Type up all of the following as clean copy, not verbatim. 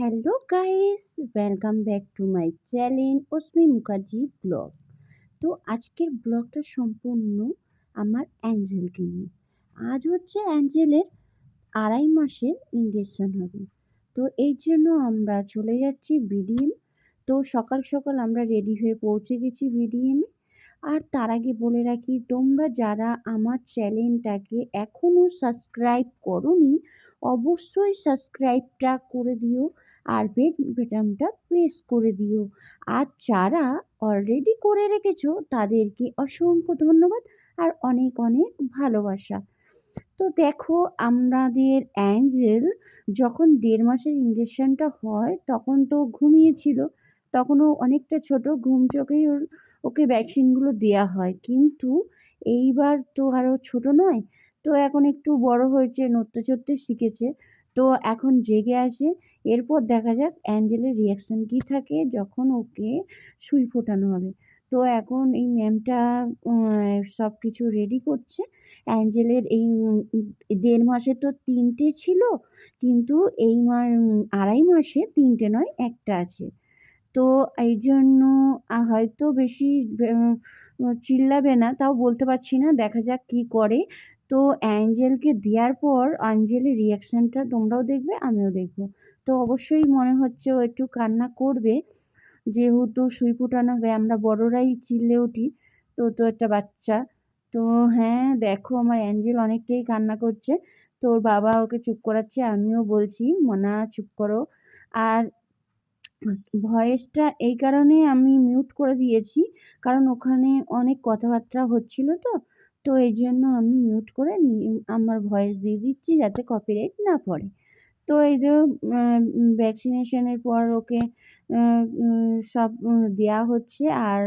Hello guys, welcome back to my channel Ashmi Mukherjee blog. তো আজকের ব্লগটা সম্পূর্ণ আমার অ্যাঞ্জেলকে নিয়ে। আজ হচ্ছে অ্যাঞ্জেলের 2.5 মাসের ইনজেকশন হবে। তো এই জন্য আমরা চলে যাচ্ছি বিডিএম। তো সকাল সকাল আমরা রেডি হয়ে পৌঁছে গেছি বিডিএমে। আর তার আগে বলে রাখি, তোমরা যারা আমার চ্যানেলটাকে এখনও সাবস্ক্রাইব করোনি অবশ্যই সাবস্ক্রাইবটা করে দিও আর বেল বাটনটা প্রেস করে দিও। আর যারা অলরেডি করে রেখেছো তাদেরকে অসংখ্য ধন্যবাদ আর অনেক অনেক ভালোবাসা। তো দেখো, আমাদের অ্যাঞ্জেল যখন 1.5 মাসের ইনজেকশনটা হয় তখন তো ঘুমিয়েছিল, তখনও অনেকটা ছোট, ঘুম চোখেই ওকে ভ্যাকসিনগুলো দেওয়া হয়। কিন্তু এইবার তো আরও ছোট নয়, তো এখন একটু বড় হয়েছে, নড়তে চড়তে শিখেছে, তো এখন জেগে আসে। এরপর দেখা যাক অ্যাঞ্জেলের রিয়াকশান কী থাকে যখন ওকে সুই ফোটানো হবে। তো এখন এই ম্যামটা সব কিছু রেডি করছে। অ্যাঞ্জেলের এই 1.5 মাসে তো 3টে ছিল, কিন্তু এই 2.5 মাসে 3টে নয়, একটা আছে। তো এই জন্য হয়তো বেশি চিল্লাবে না, তাও বলতে পারছি না, দেখা যাক কী করে। তো অ্যাঞ্জেলকে দেওয়ার পর অ্যাঞ্জেলের রিয়াকশানটা তোমরাও দেখবে, আমিও দেখব। তো অবশ্যই মনে হচ্ছে ও একটু কান্না করবে, যেহেতু সুই ফোটানো হবে। আমরা বড়রাই চিল্লে উঠি, তো একটা বাচ্চা। তো হ্যাঁ, দেখো আমার অ্যাঞ্জেল অনেকটাই কান্না করছে। তো ওর বাবা ওকে চুপ করাচ্ছে, আমিও বলছি মনা চুপ করো। আর ভয়েসটা এই কারণে আমি মিউট করে দিয়েছি, কারণ ওখানে অনেক কথাবার্তা হচ্ছিল, তো এই জন্য আমি মিউট করে আমার ভয়েস দিয়ে দিচ্ছি যাতে কপিরাইট না পড়ে। তো এই যে ভ্যাকসিনেশনের পর ওকে সব দেওয়া হচ্ছে। আর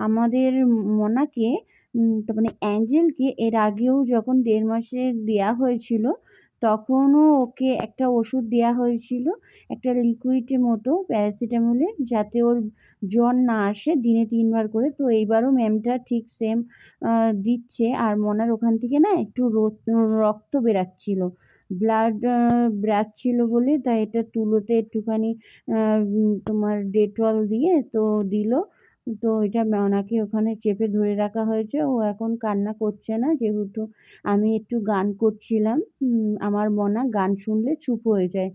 আমাদের মনাকে, তার মানে অ্যাঞ্জেলকে, এর আগেও যখন 1.5 মাসে দেওয়া হয়েছিল তখনও ওকে একটা ওষুধ দেওয়া হয়েছিল, একটা লিকুইডের মতো প্যারাসিটামলের, যাতে ওর জ্বর না আসে, দিনে 3বার করে। তো এইবারও ম্যামটা ঠিক সেম দিচ্ছে। আর মনার ওখান থেকে না একটু রক্ত বেরাচ্ছিল, ব্লাড বেরাচ্ছিল বলে, তাই এটা তুলোতে একটুখানি তোমার ডেটল দিয়ে তো দিল। তো এটা ওনাকে ওখানে চেপে ধরে রাখা হয়েছে। ও এখন কান্না করছে না, যেহেতু আমি একটু গান করছিলাম। আমার মনা গান শুনলে চুপ হয়ে যায়।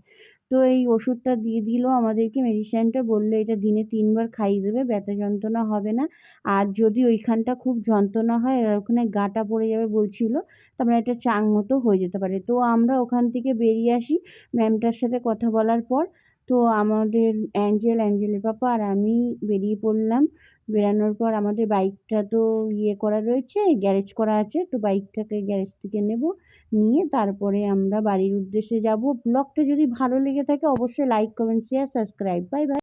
তো এই ওষুধটা দিয়ে দিল আমাদেরকে, মেডিসিনটা বললে এটা দিনে 3বার খাইয়ে দেবে, ব্যথা যন্ত্রণা হবে না। আর যদি ওইখানটা খুব যন্ত্রণা হয় আর ওখানে গাঁটা পড়ে যাবে বলছিল, তার মানে একটা চাং মতো হয়ে যেতে পারে। তো আমরা ওখান থেকে বেরিয়ে আসি ম্যামটার সাথে কথা বলার পর। তো আমাদের অ্যাঞ্জেলের পাপা আর আমি বেরিয়ে পড়লাম। বেরানোর পর আমাদের বাইকটা তো করা রয়েছে, গ্যারেজ করা আছে, তো বাইকটাকে গ্যারেজ থেকে নেব, নিয়ে তারপরে আমরা বাড়ির উদ্দেশ্যে যাব। ব্লগটা যদি ভালো লেগে থাকে অবশ্যই like, comment, share, subscribe. Bye bye.